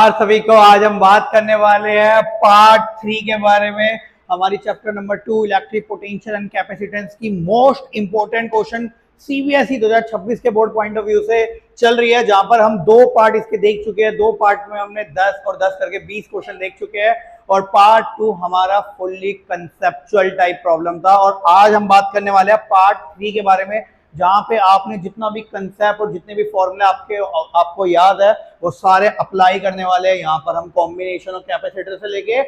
और सभी को आज हम बात करने वाले हैं पार्ट 3 के बारे में। हमारी chapter number 2 electric potential and capacitance की मोस्ट इंपोर्टेंट क्वेश्चन सीबीएसई 2026 के बोर्ड पॉइंट ऑफ व्यू से चल रही है, जहां पर हम 2 पार्ट इसके देख चुके हैं। 2 पार्ट में हमने 10 और 10 करके 20 क्वेश्चन देख चुके हैं और पार्ट 2 हमारा फुल्ली कंसेप्चुअल टाइप प्रॉब्लम था। और आज हम बात करने वाले हैं पार्ट 3 के बारे में, जहां पे आपने जितना भी कंसेप्ट और जितने भी फॉर्मूले आपको याद है वो सारे अप्लाई करने वाले हैं। यहाँ पर हम कॉम्बिनेशन और कैपेसिटर से लेके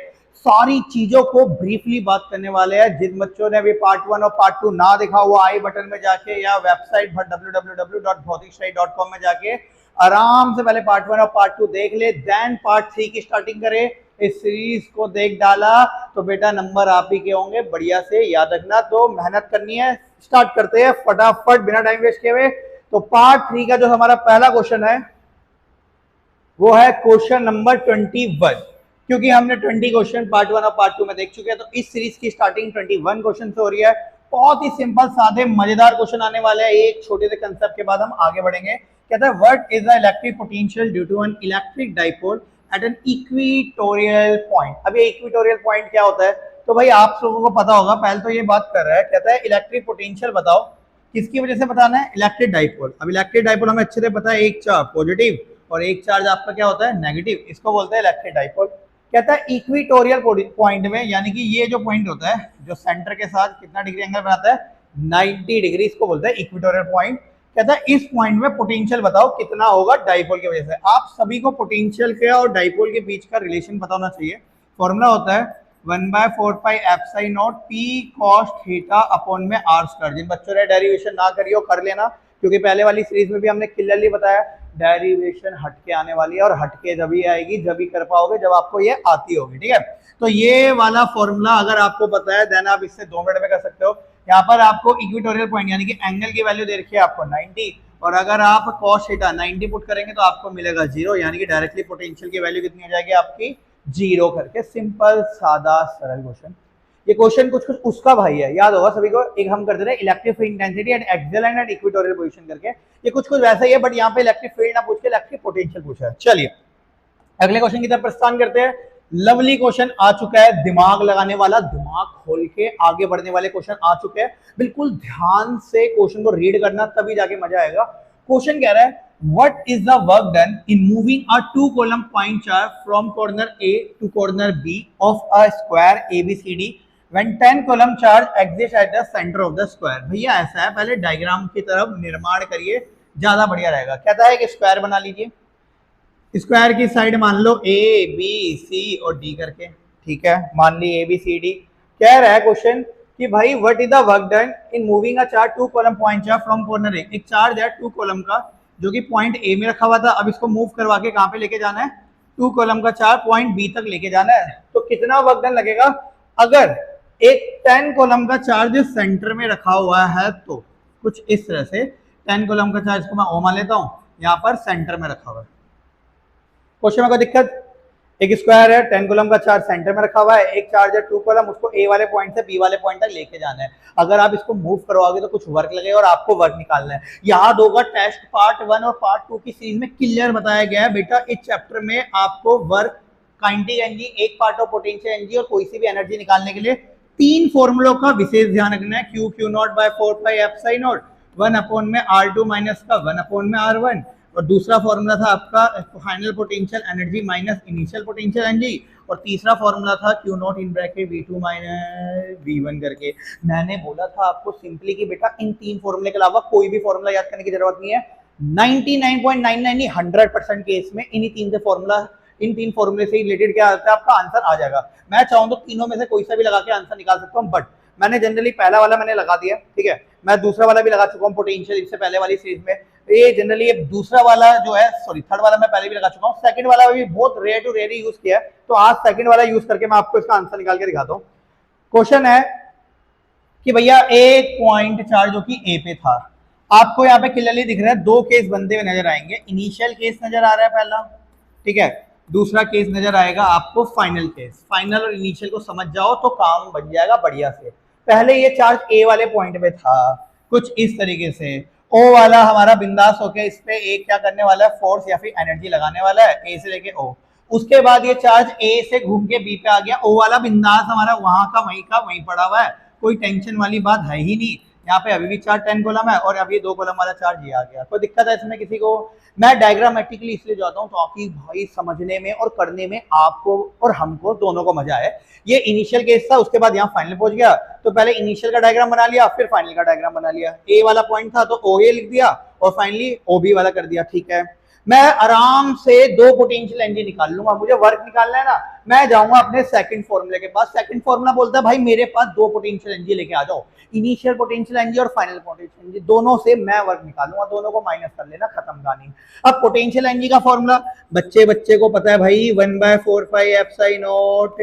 सारी चीजों को ब्रीफली बात करने वाले हैं। जिन बच्चों ने अभी पार्ट 1 और पार्ट 2 ना देखा हुआ, आई बटन में जाके या वेबसाइट www.bhautikstudy.com में जाके आराम से पहले पार्ट 1 और पार्ट 2 देख ले, देन पार्ट 3 की स्टार्टिंग करे। इस सीरीज को देख डाला तो बेटा नंबर आप ही के होंगे, बढ़िया से याद रखना। तो मेहनत करनी है, स्टार्ट करते हैं फटाफट बिना टाइम वेस्ट किए हुए। तो पार्ट 3 का जो हमारा पहला क्वेश्चन है वो है क्वेश्चन नंबर 21। क्योंकि हमने 20 क्वेश्चन पार्ट 1 और पार्ट 2 में देख चुके हैं, तो इस सीरीज की स्टार्टिंग 21 क्वेश्चन से हो रही है। बहुत ही सिंपल सादे मजेदार क्वेश्चन आने वाले हैं। एक छोटे से कंसेप्ट के बाद हम आगे बढ़ेंगे। कहता है what is the electric potential due to an electric dipole at an equatorial point. अब ये इक्वेटोरियल पॉइंट क्या होता है तो भाई आप लोगों को पता होगा। पहले तो ये बात कर रहा है, कहता है इलेक्ट्रिक पोटेंशियल बताओ, किसकी वजह से बताना है, इलेक्ट्रिक डाइपोल। अब इलेक्ट्रिक डाइपोल हमें अच्छे से पता है, एक चार्ज पॉजिटिव और एक चार्ज आपका क्या होता है नेगेटिव, इसको बोलते हैं इलेक्ट्रिक डाइपोल। कहता है इक्वेटोरियल पॉइंट में, यानी कि ये जो पॉइंट होता है जो सेंटर के साथ कितना डिग्री एंगल बनाता है 90 डिग्री, इसको बोलते हैं इक्वेटोरियल पॉइंट। कहता है इस पॉइंट में पोटेंशियल बताओ कितना होगा डाइपोल की वजह से। आप सभी को पोटेंशियल के और डाइपोल के बीच का रिलेशन पता होना चाहिए। फॉर्मूला होता है 1/4 pi epsilon not P cos theta upon में आर स्क्वायर। जिन बच्चों ने डेरिवेशन ना करी हो कर लेना, क्योंकि पहले वाली सीरीज में भी हमने क्लियरली बताया डेरिवेशन हटके आने वाली है और हटके जब ही आएगी जब ही कर पाओगे जब आपको ये आती होगी, ठीक है। तो ये वाला फॉर्मूला अगर आपको पता है देन आप इससे 2 मिनट में कर सकते हो। यहाँ पर आपको इक्वेटोरियल पॉइंट यानी कि एंगल की वैल्यू दे रखी है आपको 90, और अगर आप cos थीटा 90 पुट करेंगे तो आपको मिलेगा 0, यानी कि डायरेक्टली पोटेंशियल की वैल्यू कितनी हो जाएगी आपकी 0 करके। सिंपल सादा सरल क्वेश्चन। ये क्वेश्चन कुछ उसका भाई है, याद होगा सभी को। एक हम करते रहे electric field intensity at axial and at equatorial position करके, ये कुछ वैसा ही है, बट यहाँ पे इलेक्ट्रिक फील्ड ना पूछ के इलेक्ट्रिक पोटेंशियल पूछा है। चलिए अगले क्वेश्चन की तरफ प्रस्थान करते हैं। लवली क्वेश्चन आ चुका है, दिमाग लगाने वाला, दिमाग खोल के आगे बढ़ने वाले क्वेश्चन आ चुके हैं। बिल्कुल ध्यान से क्वेश्चन को रीड करना, तभी जाके मजा आएगा। क्वेश्चन कह रहा है what is the work done in moving a 2 column point charge from corner A to corner B of a square ABCD when 10 column charge exists at the center of the square। भैया ऐसा है, पहले diagram की तरफ निर्माण करिए, ज्यादा बढ़िया रहेगा। कहता है कि स्क्वायर बना लीजिए, स्क्वायर की साइड मान लो A B C और D करके, ठीक है, मान ली A B C D। कह रहा है क्वेश्चन कि भाई what is the work done in moving a charge 2 column point charge from corner A। एक चार्ज है 2 column का जो कि पॉइंट ए में रखा हुआ था, अब इसको मूव करवा के कहां पे लेके जाना है, 2 कॉलम का चार्ज पॉइंट बी तक लेके जाना है। तो कितना वर्क डन लगेगा अगर एक 10 कॉलम का चार्ज सेंटर में रखा हुआ है, तो कुछ इस तरह से 10 कॉलम का चार्ज को मैं ओ मान लेता हूं, यहां पर सेंटर में रखा हुआ है। क्वेश्चन में कोई दिक्कत, एक स्क्वायर है 10 कॉलम का चार्ज सेंटर में रखा हुआ है, एक चार्ज है 2 कॉलम, उसको ए वाले पॉइंट से बी वाले पॉइंट तक लेके जाना है। अगर आप इसको मूव करवाओगे तो कुछ वर्क लगेगा और आपको वर्क निकालना है। याद होगा टेस्ट पार्ट 1 और पार्ट 2 की सीरीज में क्लियर बताया गया है बेटा, इस चैप्टर में आपको वर्क, काइनेटिक एनर्जी, एक पार्ट ऑफ पोटेंशियल एनर्जी और कोई सी भी एनर्जी निकालने के लिए 3 फॉर्मूलों का विशेष ध्यान रखना है। Q naught by 4 pi epsilon naught, 1 upon में R2 माइनस का 1 अपॉन में R1, और दूसरा फॉर्मूला था आपका final potential energy minus initial potential energy, और तीसरा फॉर्मूला था Q not in bracket V2 minus V1 करके। मैंने बोला था आपको सिंपली कि बेटा इन 3 फॉर्मूले के अलावा कोई भी फॉर्मूला याद करने की जरूरत नहीं है। 99.99 100% केस में इन 3 फॉर्मूले से रिलेटेड क्या आता है आपका आंसर आ जाएगा। मैं चाहूँ तो तीनों में से कोई सा भी लगा के आंसर निकाल सकता हूँ, बट मैंने जनरली पहला वाला मैंने लगा दिया, ठीक है। मैं दूसरा वाला भी लगा चुका हूँ पोटेंशियल, इससे पहले वाली सीरीज में। ये जनरली ये दूसरा वाला जो है, सॉरी थर्ड वाला मैं पहले भी लगा चुका हूँ, सेकंड वाला भी बहुत रेयर टू रेयर यूज किया है, तो आज सेकंड वाला यूज करके मैं आपको इसका आंसर निकाल के दिखाता हूँ। क्वेश्चन है कि भैया एक पॉइंट चार्ज जो कि ए पे था, आपको यहाँ पे क्लियरली दिख रहा है 2 केस बनते हुए नजर आएंगे। इनिशियल केस नजर आ रहा है पहला, ठीक है, दूसरा केस नजर आएगा आपको फाइनल केस। फाइनल और इनिशियल को समझ जाओ तो काम बन जाएगा बढ़िया से। पहले ये चार्ज ए वाले पॉइंट पे था कुछ इस तरीके से, ओ वाला हमारा बिंदास होके इस पे एक क्या करने वाला है, फोर्स या फिर एनर्जी लगाने वाला है ए से लेके ओ। उसके बाद ये चार्ज ए से घूम के बी पे आ गया, ओ वाला बिंदास हमारा वहां का वहीं पड़ा हुआ है, कोई टेंशन वाली बात है ही नहीं। यहाँ पे अभी भी चार्ज 10 कॉलम है और अभी 2 कॉलम वाला चार्ज ये आ गया। कोई दिक्कत है इसमें किसी को? मैं डायग्रामेटिकली इसलिए जाता हूँ ताकि भाई समझने में और करने में आपको और हमको दोनों को मजा आए। ये इनिशियल केस था, उसके बाद यहाँ फाइनल पहुंच गया, तो पहले इनिशियल का डायग्राम बना लिया, फिर फाइनल का डायग्राम बना लिया। ए वाला पॉइंट था तो ओ ए लिख दिया और फाइनली ओ बी वाला कर दिया। ठीक है, मैं आराम से 2 पोटेंशियल एनर्जी निकाल लूंगा। मुझे वर्क निकालना है ना, मैं जाऊंगा अपने सेकंड फॉर्मूले के पास। सेकंड फॉर्मूला बोलता है भाई मेरे पास 2 पोटेंशियल एनर्जी लेके आ जाओ, इनिशियल पोटेंशियल एनर्जी और फाइनल पोटेंशियल एनर्जी, दोनों से मैं वर्क निकालूंगा, दोनों को माइनस कर लेना, खत्म कहानी। अब पोटेंशियल एनर्जी का फॉर्मूला बच्चे को पता है भाई, 1/4 pi epsilon naught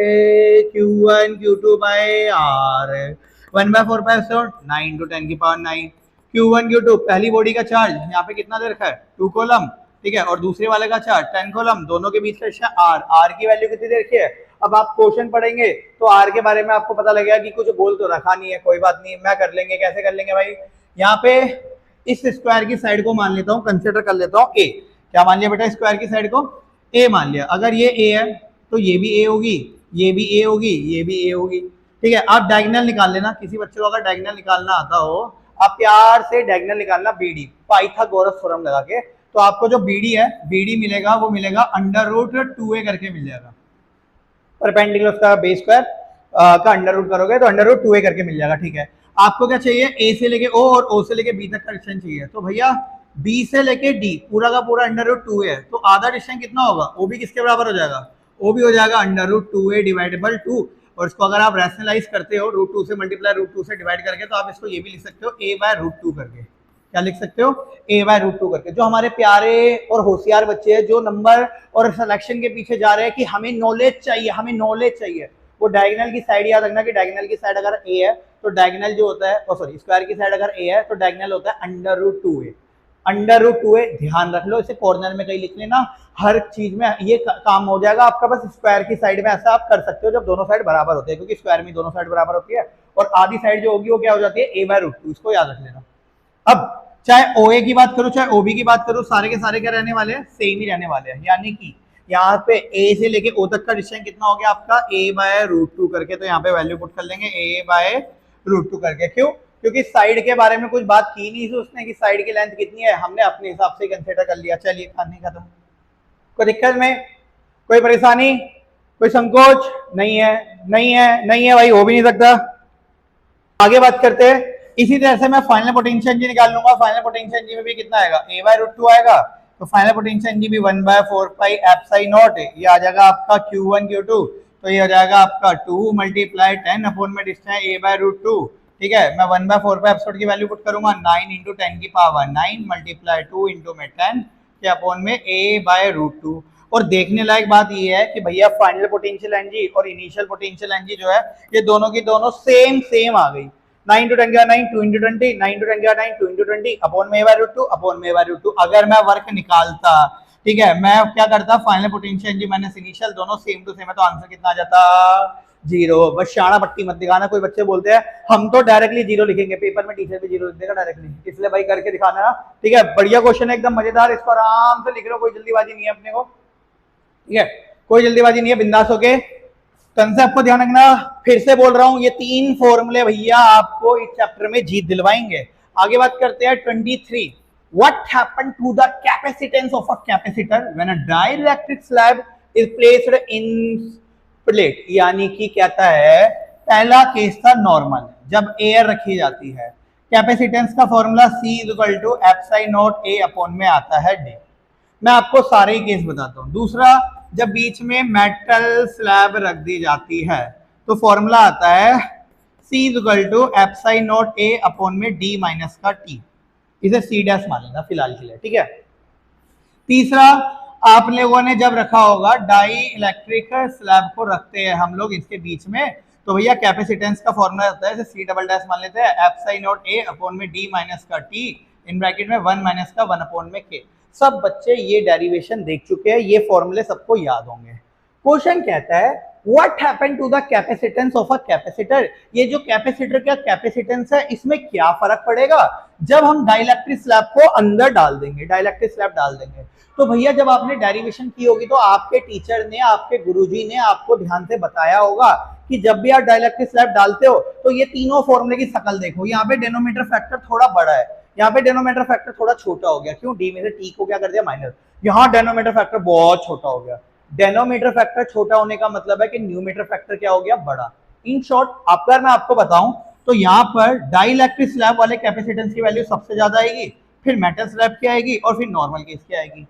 Q1 Q2 by R। 1/4 pi epsilon 9 × 10 की पावर 9। Q1 Q2 पहली बॉडी का चार्ज यहाँ पे कितना दे रखा है, 2 कॉलम, ठीक है, और दूसरे वाले का चार्ज 10 कॉलम, दोनों के बीच का रिश्ता R। R की वैल्यू कितनी दे रखी है? अब आप क्वेश्चन पढ़ेंगे तो R के बारे में आपको पता लगेगा कि कुछ बोल तो रखा नहीं है, कोई बात नहीं, मैं कर लेंगे। कैसे कर लेंगे भाई? यहाँ पे इस स्क्वायर की साइड को मान लेता हूँ, कंसिडर कर लेता हूँ A। क्या मान लिया बेटा? स्क्वायर की साइड को A मान लिया। अगर ये A है तो ये भी A होगी, ये भी A होगी, ये भी A होगी, ठीक है। आप डायगोनल निकाल लेना, किसी बच्चे को अगर डायगोनल निकालना आता हो, आप प्यार से डायगोनल निकालना BD, पाइथागोरस थ्योरम लगा के, तो आपको जो BD है, BD मिलेगा, वो मिलेगा √2a करके मिल जाएगा। परपेंडिकुलर का बेस स्क्वायर का अंडर रूट करोगे तो √2a करके मिल जाएगा, ठीक है। आपको क्या चाहिए? A से लेके O और O से लेके B तक का डिस्टेंस चाहिए, तो भैया B से लेके D पूरा का पूरा √2a है, तो आधा डिस्टेंस कितना होगा? O भी किसके बराबर हो जाएगा? O भी हो जाएगा √2a डिवाइडेबल 2, और इसको अगर आप रैशनलाइज करते हो √2 से मल्टीप्लाई √2 से डिवाइड करके, तो आप इसको ये भी लिख सकते हो a/√2 करके। क्या लिख सकते हो? a/√2 करके। जो हमारे प्यारे और होशियार बच्चे हैं, जो नंबर और सिलेक्शन के पीछे जा रहे हैं कि हमें नॉलेज चाहिए, हमें नॉलेज चाहिए, वो डायगोनल की साइड याद रखना कि डायगोनल की साइड अगर a है तो डायगोनल जो होता है, सॉरी स्क्वायर की साइड अगर a है तो डायगोनल होता है √2a। √2a ध्यान रख लो, इसे कॉर्नर में कहीं लिख लेना, हर चीज में ये काम हो जाएगा आपका। बस स्क्वायर की साइड में ऐसा आप कर सकते हो जब दोनों साइड बराबर होते हैं, क्योंकि स्क्वायर में दोनों साइड बराबर होती है, और आधी साइड जो होगी वो क्या हो जाती है? a/√2, इसको याद रख लेना। अब चाहे OA की बात करो चाहे OB की बात करो, सारे के सारे क्या रहने वाले हैं? सेम ही रहने वाले हैं। यानी कि यहाँ पे A से लेके O तक का डिस्टेंस कितना हो गया आपका? a/√2 करके, तो यहाँ पे वैल्यू पुट कर लेंगे a/√2 करके। क्यों? क्योंकि साइड के बारे में कुछ बात की नहीं थी उसने कि साइड की लेंथ कितनी है, हमने अपने हिसाब से कंसीडर कर लिया। चलिए कहानी खत्म। कोई दिक्कत में? कोई परेशानी? कोई संकोच? नहीं है, नहीं है, नहीं है भाई, हो भी नहीं सकता। आगे बात करते हैं। इसी तरह से मैं फाइनल पोटेंशियल एनर्जी निकाल लूंगा। फाइनल पोटेंशियल एनर्जी में भी कितना आएगा? a/√2 आएगा, तो फाइनल पोटेंशियल एनर्जी भी 1/4 पाई एप्सिलॉन नॉट, ये आ जाएगा आपका Q1 Q2, तो ये हो जाएगा आपका 2 × 10 अपॉन में डिस्टेंस a/√2, ठीक है। मैं 1/4 पाई एप्सिलॉन की वैल्यू पुट करूंगा, 9 × 10 की पावर 9 मल्टीप्लाई 2 × में 10 के अपॉन में a/√2। और देखने लायक बात ये है कि भैया फाइनल पोटेंशियल एनर्जी और इनिशियल पोटेंशियल एनर्जी जो है, ये दोनों की दोनों सेम आ गई। 9 × 10 9 2 × 20, 9 × 10 9 2 × 20 अपॉन में a/√2 अपॉन में a/√2। अगर मैं वर्क निकालता, ठीक है, मैं क्या करता? Final potential energy minus initial दोनों सेम टू सेम है, तो आंसर कितना आ जाता? 0। बस शाना पट्टी मत दिखाना। कोई बच्चे बोलते हैं हम तो डायरेक्टली 0 लिखेंगे, पेपर में टीचर भी 0 लिख देगा डायरेक्टली, इसलिए भाई करके दिखाना ना, ठीक है। बढ़िया क्वेश्चन है, एकदम मजेदार, इसको आराम से लिख लो, कोई जल्दीबाजी नहीं है अपने को, ठीक है, कोई जल्दीबाजी नहीं है, बिंदास होके। कंसेप्ट को ध्यान रखना, फिर से बोल रहा हूं, ये 3 फॉर्मूले भैया आपको इस चैप्टर में जीत दिलवाएंगे। आगे बात करते हैं 23। What happened to the capacitance of a capacitor when a dielectric slab is placed in plate. यानी कि कहता है, पहला केस था नॉर्मल, जब एयर रखी जाती है, कैपेसिटेंस का formula C = epsilon not A upon में आता है D। मैं आपको सारे ही केस बताता हूं। दूसरा, जब बीच में मेटल स्लैब रख दी जाती है तो फॉर्मूला आता है C = epsilon not A upon में D माइनस का T। इसे C' मान लेना फिलहाल के लिए, ठीक है। तीसरा, आप लोगों ने जब रखा होगा डाई इलेक्ट्रिक स्लैब को रखते हैं हम लोग इसके बीच में, तो भैया कैपेसिटेंस का फॉर्मूला होता है, इसे C" मान लेते हैं, एप्सिलॉन नॉट A अपॉन में D माइनस का T इन ब्रैकेट में 1 माइनस का 1 अपॉन में K। सब बच्चे ये डेरिवेशन देख चुके हैं, ये फॉर्मूले सबको याद होंगे। क्वेश्चन कहता है what happened to the capacitance of a capacitor, ये जो कैपेसिटर का कैपेसिटेंस है इसमें क्या फर्क पड़ेगा जब हम डाइलेक्ट्रिक स्लैब को अंदर डाल देंगे, डाइलेक्ट्रिक स्लैब डाल देंगे। तो भैया जब आपने डेरिवेशन की होगी तो आपके टीचर ने, आपके गुरुजी ने आपको ध्यान से बताया होगा कि जब भी आप डाइलेक्ट्रिक स्लैब डालते हो तो ये तीनों फॉर्मूले की शकल देखो, यहाँ पे डेनोमीटर फैक्टर थोड़ा बड़ा है, यहाँ पे डेनोमीटर फैक्टर थोड़ा छोटा हो गया, क्यों, डी में से टी को क्या कर दिया माइनस, यहाँ डेनोमीटर फैक्टर बहुत छोटा हो गया। डेनोमीटर फैक्टर छोटा होने का मतलब है कि न्यूमीटर फैक्टर क्या हो गया, बड़ा। इन शॉर्ट अगर मैं आपको बताऊं तो यहाँ पर डाइलेक्ट्रिक स्लैब वाले कैपेसिटेंस की वैल्यू सबसे ज्यादा आएगी, फिर मेटल स्लैब की आएगी और फिर नॉर्मल केस की आएगी।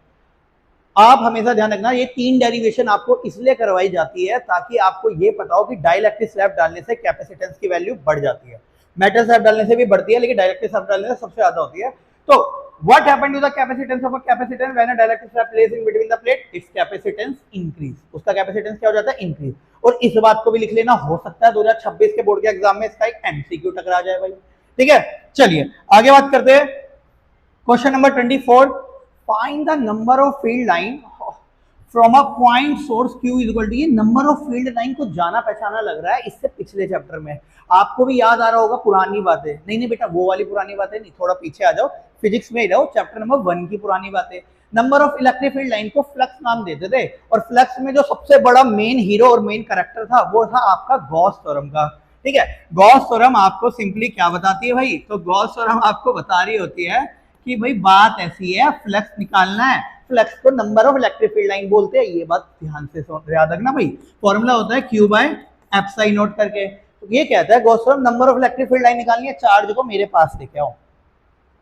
आप हमेशा ध्यान रखना ये तीन डेरिवेशन आपको इसलिए करवाई जाती है ताकि आपको ये पता हो कि डाइलेक्ट्रिक स्लैब डालने से कैपेसिटेंस की वैल्यू बढ़ जाती है, मेटल स्लैब डालने से भी बढ़ती है लेकिन डाइलेक्ट्रिक स्लैब डालने से सबसे ज्यादा होती है। तो what happened to the capacitance of a capacitor when a dielectric slab placed in between the plate, its capacitance increase, उसका कैपेसिटेंस क्या हो जाता है, इंक्रीज। और इस बात को भी लिख लेना, हो सकता है 2026 के बोर्ड के एग्जाम में इसका एक एमसीक्यू टकरा जाए भाई, ठीक है। चलिए आगे बात करते हैं, question number 24, find the number of field line from a point source Q is equal to, ये नंबर ऑफ फील्ड लाइन को जाना पहचाना लग रहा है इससे पिछले चैप्टर में, आपको भी याद आ रहा होगा पुरानी बातें, नहीं नहीं बेटा वो वाली पुरानी बातें नहीं, थोड़ा पीछे आ जाओ, फिजिक्स में ही रहो, चैप्टर नंबर 1 की पुरानी बातें। Number of electric field line को फ्लक्स नाम देते थे और फ्लक्स में जो सबसे बड़ा मेन हीरो और मेन कैरेक्टर था वो था आपका गॉस थ्योरम का, ठीक है। गॉस थ्योरम आपको सिंपली क्या बताती है भाई, तो गॉस थ्योरम आपको बता रही होती है कि भाई बात ऐसी है, फ्लक्स निकालना है, फ्लक्स को number of electric field line बोलते हैं, ये बात ध्यान से याद रखना भाई। फॉर्मूला होता है Q बाय एप्साई नोट करके, तो ये कहता है Gauss theorem number of electric field line निकालनी है, चार्ज को मेरे पास लेके आओ,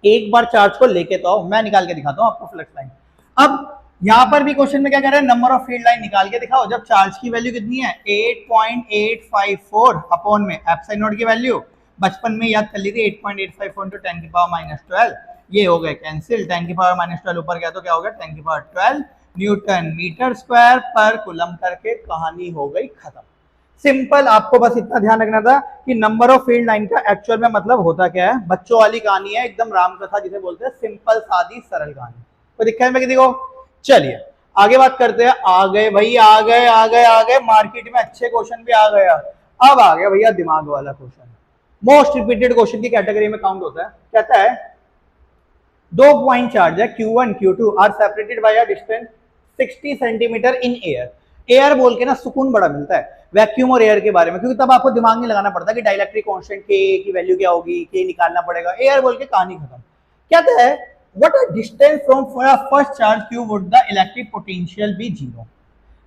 एक बार चार्ज को लेके तो आओ, मैं निकाल के दिखाता हूं आपको फ्लक्स लाइन। अब यहां पर भी क्वेश्चन में क्या कह रहा है, नंबर ऑफ फील्ड लाइन निकाल के दिखाओ जब चार्ज की वैल्यू कितनी है 8.854 अपॉन में एप्साई नोट की वैल्यू बचपन में याद कर ली थी 8.854 into 10 की पावर -12, ये हो गए कैंसिल, 10 की पावर -12 ऊपर गया तो क्या हो गया 10 की पावर 12 न्यूटन मीटर स्क्वायर पर कूलम करके कहानी हो गई खत्म। सिंपल, आपको बस इतना ध्यान रखना था कि नंबर ऑफ फील्ड लाइन का एक्चुअल में मतलब होता क्या है, बच्चों वाली कहानी है, एकदम राम कथा जिसे बोलते हैं, सिंपल सादी सरल कहानी, कोई दिक्कत में किसी को। चलिए आगे बात करते हैं, आ गए भाई, आ गए मार्केट में अच्छे क्वेश्चन भी आ गया। अब आ गया भैया दिमाग वाला क्वेश्चन, मोस्ट रिपीटेड क्वेश्चन की कैटेगरी में काउंट होता है। कहता है दो पॉइंट चार्ज है Q1 Q2 are separated by a distance 60 centimetre in air. Air बोल के ना सुकून बड़ा मिलता है वैक्यूम और एयर के बारे में, क्योंकि तब आपको दिमाग नहीं लगाना पड़ता कि डाइलेक्ट्रिक कांस्टेंट के की वैल्यू क्या होगी, के निकालना पड़ेगा, एयर बोल के कहानी खत्म। कहता है what a distance from first charge Q would the electric potential be zero.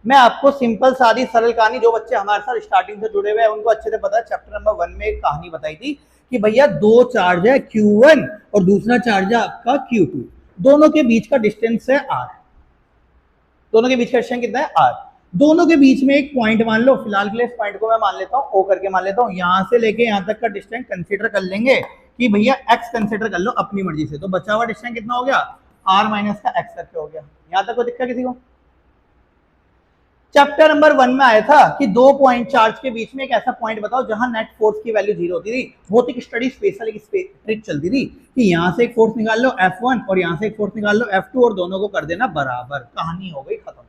मैं आपको सिंपल सादी सरल कहानी, जो बच्चे हमारे साथ स्टार्टिंग से जुड़े हुए हैं उनको अच्छे से पता है, चैप्टर नंबर 1 में एक कहानी बताई थी कि भैया दो चार्ज है Q1 और दूसरा चार्ज है आपका Q2, दोनों के बीच का डिस्टेंस है R, दोनों के बीच का डिस्टेंस कितना है R, दोनों के बीच में एक पॉइंट मान लो, फिलहाल के लिए इस पॉइंट को मैं मान लेता हूं O करके मान लेता हूं, यहां से लेके यहां तक का डिस्टेंस कंसीडर कर लेंगे कि भैया x कंसीडर कर लो अपनी मर्जी से, तो बचा हुआ डिस्टेंस कितना हो गया R माइनस का x करके हो गया। यहां तक कोई दिक्कत किसी को? चैप्टर नंबर 1 में आया था कि दो पॉइंट चार्ज के बीच में एक ऐसा पॉइंट बताओ जहां नेट फोर्स की वैल्यू 0 होती थी। भौतिक स्टडी स्पेशल एक ट्रिक चलती थी कि यहां से एक फोर्स निकाल लो F1 और यहां से एक फोर्स निकाल लो F2 और दोनों को कर देना बराबर, कहानी हो गई खत्म।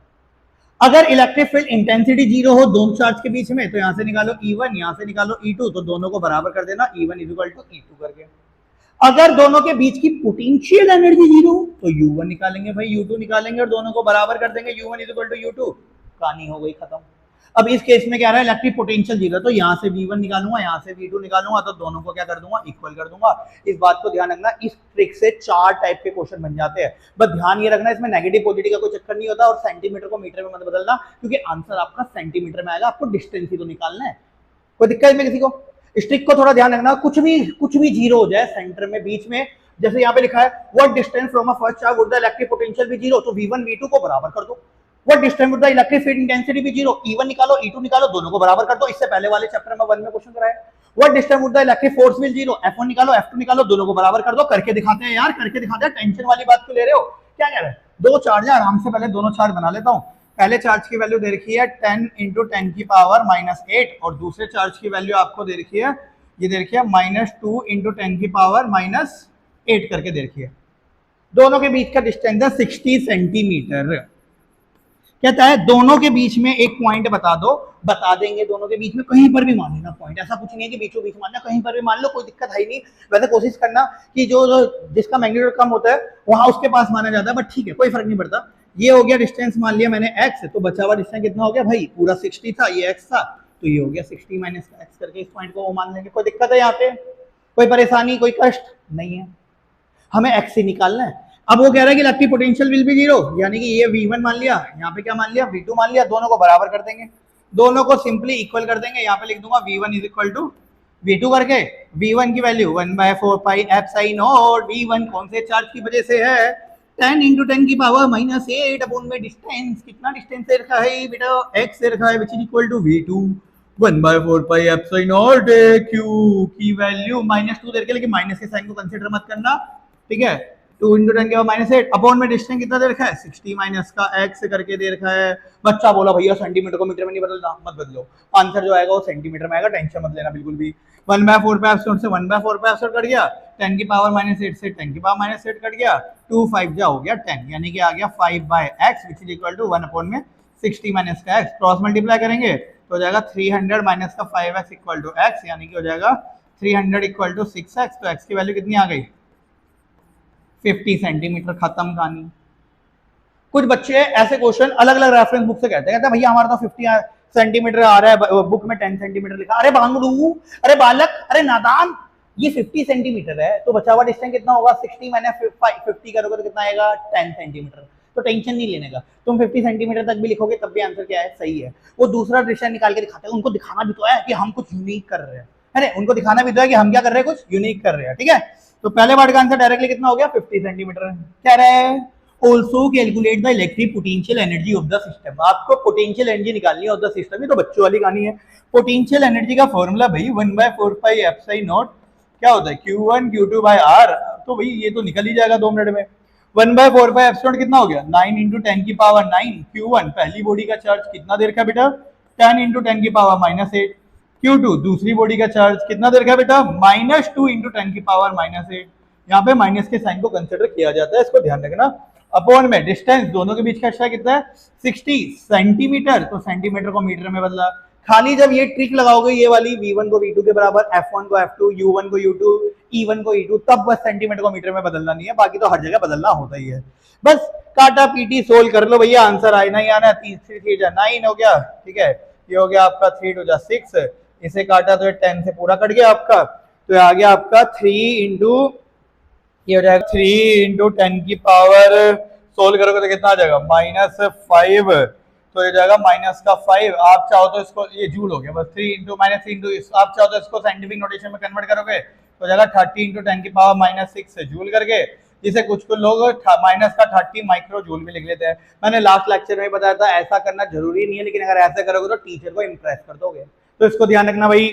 अगर इलेक्ट्रिक फील्ड इंटेंसिटी 0 हो दोनों चार्ज के बीच में तो यहां से निकालो E1, यहां से निकालो E2, तो दोनों को बराबर कर देना E1 = E2 करके। अगर दोनों के बीच की पोटेंशियल एनर्जी 0 तो U1 निकालेंगे भाई, U2 निकालेंगे और दोनों को बराबर कर देंगे, U1 = U2, कहानी हो गई खत्म। अब इस केस में क्या रहा है, इलेक्ट्रिक पोटेंशियल 0, तो यहां से V1 निकालूंगा, यहां से V2 निकालूंगा, तो दोनों को क्या कर दूंगा इक्वल कर दूंगा। इस बात को ध्यान रखना, इस ट्रिक से 4 टाइप के क्वेश्चन बन जाते हैं, बस ध्यान ये रखना इसमें नेगेटिव पॉजिटिव का कोई चक्कर नहीं होता और सेंटीमीटर को मीटर में मत बदलना, क्योंकि आंसर आपका सेंटीमीटर में आएगा, आपको डिस्टेंस ही तो निकालना है। कोई दिक्कत में किसी को? इस ट्रिक को थोड़ा ध्यान रखना, कुछ भी 0 हो जाए सेंटर में बीच में, जैसे यहाँ पे लिखा है what distance from a first charge would the electric potential be 0, तो V1 V2 को बराबर कर दो। What distance would the electric field intensity be 0, E1 निकालो E2 निकालो, दोनों को बराबर कर दो, इससे पहले वाले चैप्टर नंबर 1 में क्वेश्चन कराया। What distance would the electric force will 0, F1 निकालो F2 निकालो, दोनों को बराबर कर दो, करके दिखाते हैं यार, करके दिखाते हैं, टेंशन वाली बात क्यों ले रहे हो, क्या कह रहे हैं, दो चार्ज है, आराम से पहले दोनों चार्ज बना लेता हूं। पहले चार्ज की वैल्यू दे रखी है 10 × 10 की पावर -8 और दूसरे चार्ज की वैल्यू आपको दे रखी है, ये दे रखी है -2 × 10 की पावर -8 करके दे रखी है। दोनों के बीच का डिस्टेंस है 60 सेंटीमीटर। कहता है दोनों के बीच में एक पॉइंट बता दो, बता देंगे दोनों के बीच में, कहीं पर भी मान लेना पॉइंट, ऐसा कुछ नहीं है कि बीचों बीच मानना, कहीं पर भी मान लो, कोई दिक्कत है ही नहीं। वैसे कोशिश करना कि जो जिसका मैग्नीट्यूड कम होता है वहां उसके पास माना जाता है, बट ठीक है कोई फर्क नहीं पड़ता। ये हो गया डिस्टेंस, मान लिया मैंने x, तो बचा हुआ डिस्टेंस कितना हो गया भाई, पूरा 60 था, ये x था, तो ये हो गया 60 माइनस x करके इस पॉइंट को वो मान लेंगे। कोई दिक्कत है यहाँ पे, कोई परेशानी, कोई कष्ट नहीं है, हमें x से निकालना है। अब वो कह रहा है कि electric potential will be zero, यानी कि ये V1 मान लिया, यहाँ पे क्या मान लिया V2 मान लिया, दोनों को बराबर कर देंगे, दोनों को सिंपली इक्वल कर देंगे। यहाँ पे लिख दूंगा V1 is equal to V2 करके, V1 की value 1/4 pi epsilon not, V1 कौन से चार्ज की वजह से है, 10 × 10 की पावर -8 अपॉन में डिस्टेंस, कितना डिस्टेंस से रखा है बेटा, x से रखा है, which is equal to V2 1/4 pi epsilon naught q की वैल्यू -2 दे के, लेकिन माइनस के साइन को कंसीडर मत करना, ठीक है। 2 × 10 की पावर -8 अपॉन में डिस्टेंस कितना दे रखा है 60 माइनस का x करके दे रखा है। बच्चा बोला भैया सेंटीमीटर को मीटर में नहीं बदलना, मत बदलो, आंसर जो आएगा वो सेंटीमीटर में आएगा, टेंशन मत लेना बिल्कुल भी। 1/4 पे एप्सिलॉन से 1/4 पे एप्सिलॉन कट गया, 10 की पावर -8 से 10 की पावर -8 कट गया, 2 5 जा हो गया 10, यानी कि आ गया 5/x which is equal to 1 upon में 60 माइनस का x, क्रॉस मल्टीप्लाई करेंगे तो हो जाएगा 300 माइनस का 5x इक्वल टू x, यानी कि हो जाएगा 300 इक्वल टू 6x, तो x की वैल्यू कितनी आ गई 50 सेंटीमीटर, खत्म कहानी। कुछ बच्चे ऐसे क्वेश्चन अलग अलग रेफरेंस बुक से कहते हैं भैया हमारा तो 50 सेंटीमीटर आ रहा है, बुक में 10 सेंटीमीटर लिखा, अरे बांगड़ू, अरे बालक, अरे नादान, ये 50 सेंटीमीटर है, तो बचा हुआ डिस्टेंस कितना होगा 60 माइनस 50 करोगे तो कितना आएगा 10 सेंटीमीटर, तो टेंशन नहीं लेने का, तुम 50 सेंटीमीटर तक भी लिखोगे तब भी आंसर क्या है, सही है। वो दूसरा डिस्टेंस निकाल के दिखाते हैं, उनको दिखाना भी तो है कि हम कुछ यूनिक कर रहे हैं, है ना, उनको दिखाना भी तो है कि हम क्या कर रहे हैं, कुछ यूनिक कर रहे हैं, ठीक है। तो पहले वर्ड का आंसर डायरेक्टली कितना हो गया 50 सेंटीमीटर, कह रहे हैं also calculate the electric potential energy of the system, आपको पोटेंशियल एनर्जी निकालनी है ऑफ द सिस्टम, ये तो बच्चों वाली कहानी है। पोटेंशियल एनर्जी का फॉर्मूला भाई 1/4 पाई एप्सिलॉन नॉट क्या होता है Q1 Q2 बाय R, तो भाई ये तो निकल ही जाएगा 2 मिनट में। 1/4 पाई एप्सिलॉन कितना हो गया 9 × 10 की पावर 9, Q1 पहली बॉडी का चार्ज कितना देर का बेटा 10 × 10 की पावर -8, Q2 दूसरी बॉडी का चार्ज कितना देर का बेटा -2 × 10 की पावर -8, यहाँ पे माइनस के साइन को कंसिडर किया जाता है, इसको ध्यान रखना। अपॉन में डिस्टेंस दोनों के बीच का एक्स्ट्रा कितना है 60 सेंटीमीटर, तो सेंटीमीटर को मीटर में बदला। खाली जब ये ट्रिक लगाओगे ये वाली V1 को V2 के बराबर, F1 को F2, U1 को U2, E1 को E2, तब बस सेंटीमीटर को मीटर में बदलना नहीं है, बाकी तो हर जगह बदलना होता ही है। बस काटा पीटी सोल्व कर लो भैया, आंसर आए नहीं आना, 3 3 जा 9 हो गया, ठीक है, ये हो गया आपका 3 2 जा 6, इसे काटा तो 10 से पूरा कट गया आपका, तो आ गया आपका 3 × ये हो जाएगा 3 × 10 की पावर, सोल्व करोगे तो कितना आ जाएगा -5, तो ये जाएगा -5, आप चाहो तो इसको, ये जूल हो गया बस, 3 × -3 आप चाहो तो इसको साइंटिफिक नोटेशन में कन्वर्ट करोगे तो जाएगा 30 × 10 की पावर -6 जूल करके, जिसे कुछ लोग माइनस का 30 माइक्रो जूल भी लिख लेते हैं। मैंने लास्ट लेक्चर में बताया था ऐसा करना जरूरी नहीं है, लेकिन अगर ऐसा करोगे तो टीचर को इम्प्रेस कर दोगे, तो इसको ध्यान रखना भाई।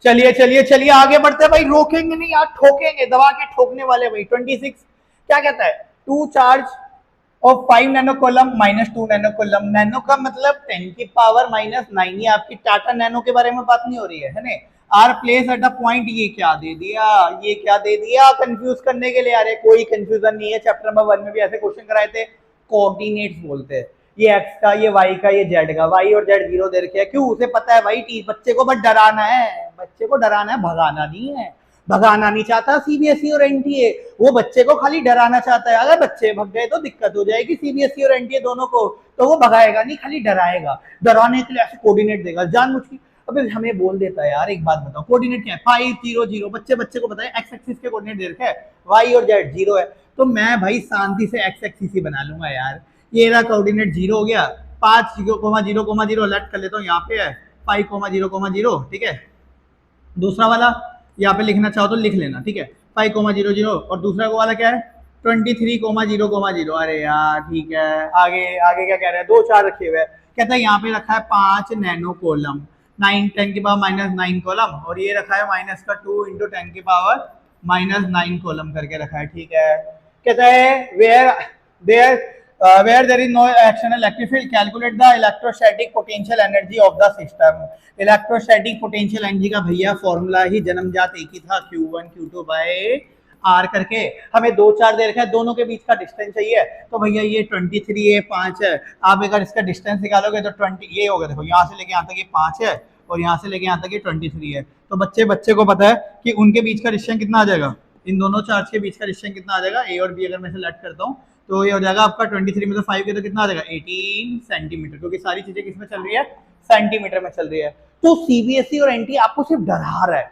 चलिए चलिए चलिए आगे बढ़ते हैं भाई, रोकेंगे नहीं यार, ठोकेंगे, दबा के ठोकने वाले भाई। 26 क्या कहता है 2 charge of 5 nano column -2 nano column, nano का मतलब 10 की पावर -9, ये आपकी टाटा नैनो के बारे में बात नहीं हो रही है ना। Are placed at a point, ये क्या दे दिया, ये क्या दे दिया, कंफ्यूज करने के लिए। अरे कोई कंफ्यूजन नहीं है, चैप्टर नंबर 1 में भी ऐसे क्वेश्चन कराए थे, कोऑर्डिनेट्स बोलते हैं, ये एक्स का, ये वाई का, ये जेड का, वाई और जेड 0 दे रखे है, क्यों, उसे पता है भाई बच्चे को बस डराना है, बच्चे को डराना है, भगाना नहीं है, भगाना नहीं चाहता सीबीएसई और एनटीए, वो बच्चे को खाली डराना चाहता है। अगर बच्चे भग गए तो दिक्कत हो जाएगी सीबीएसई और एनटीए दोनों को, तो वो भगाएगा नहीं, खाली डराएगा, डराने के लिए ऐसे कोऑर्डिनेट देगा जानबूझ के। अबे हमें बोल देता है यार, एक बात बताओ कोऑर्डिनेट क्या है, 5 0 0, बच्चे को बताए एक्स एक्सिस के कोऑर्डिनेट दे रखे है, वाई और जेड 0 है, तो मैं भाई शांति से एक्स एक्सिस ही बना लूंगा यार, ये रहा कोऑर्डिनेट 0 हो गया, 5 0 0 अलर्ट कर लेता हूँ, यहाँ पे है 5 0 0, ठीक है। दूसरा वाला यहाँ पे लिखना चाहो तो लिख लेना, ठीक है, 5 0 0, और दूसरा वाला क्या है 23 0 0, अरे यार ठीक है। आगे आगे क्या कह रहे हैं, 2 4 रखे हुए हैं, कहता है यहाँ पे रखा है 5 नैनो कॉलम, 9 10 की पावर -9 कॉलम, और ये रखा है माइनस का 2 × 10 की पावर -9 कॉलम करके रखा है, ठीक है। कहता है where there is no action electric field, calculate the electrostatic potential energy of the system। Electrostatic potential energy का भैया फॉर्मूला ही जन्मजात एक ही था, Q1 Q2 बाय आर करके, हमें 2 चार्ज दे रखा है, दोनों के बीच का डिस्टेंस चाहिए, तो भैया ये 23 है, 5 है, आप अगर इसका डिस्टेंस निकालोगे तो 20 ये होगा, देखो यहाँ से लेके यहाँ तक ये 5 है और यहाँ से लेके यहाँ तक ये 23 है, तो बच्चे को पता है कि उनके बीच का डिस्टेंस कितना आ जाएगा, इन दोनों चार्ज के बीच का डिस्टेंस कितना आ जाएगा, ए और बी अगर मैं सेलेक्ट करता हूँ तो ये हो जाएगा आपका 23 में तो 5 के तो कितना आ जाएगा 18 सेंटीमीटर, क्योंकि सारी चीजें किसमें चल रही है, सेंटीमीटर में चल रही है। तो सीबीएसई और एनटी आपको सिर्फ डरा रहा है,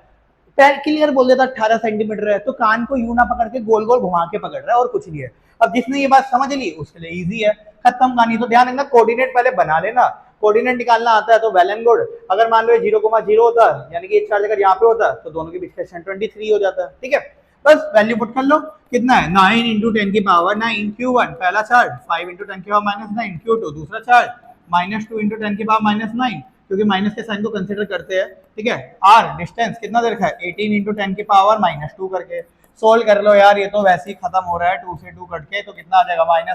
पैर क्लियर बोल देता 18 सेंटीमीटर है, तो कान को यूं ना पकड़ के गोल गोल घुमा के पकड़ रहा है और कुछ नहीं है। अब जिसने ये बात समझ ली उसके लिए इजी है, खत्म कहानी। तो ध्यान रखना, कोऑर्डिनेट पहले बना लेना, कोऑर्डिनेट निकालना आता है तो वेल एंड गुड। अगर मान लो 0,0 होता है, यानी कि एक चार्ज अगर यहाँ पे होता है तो दोनों के बीच का डिस्टेंस 23 हो जाता है, ठीक है। बस वैल्यू पुट कर लो, कितना है 9 × 10 की पावर 9 Q1 पहला चार्ज, 5 × 10 की पावर -9 Q2 दूसरा चार्ज, -2 × 10 की पावर -9 क्योंकि माइनस के साइन को कंसीडर करते हैं, ठीक है। आर डिस्टेंस कितना दे रखा है 18 × 10 की पावर -2 करके सोल्व कर लो यार, ये तो वैसे ही खत्म हो रहा है 2 से 2 कट के, तो कितना आ जाएगा -5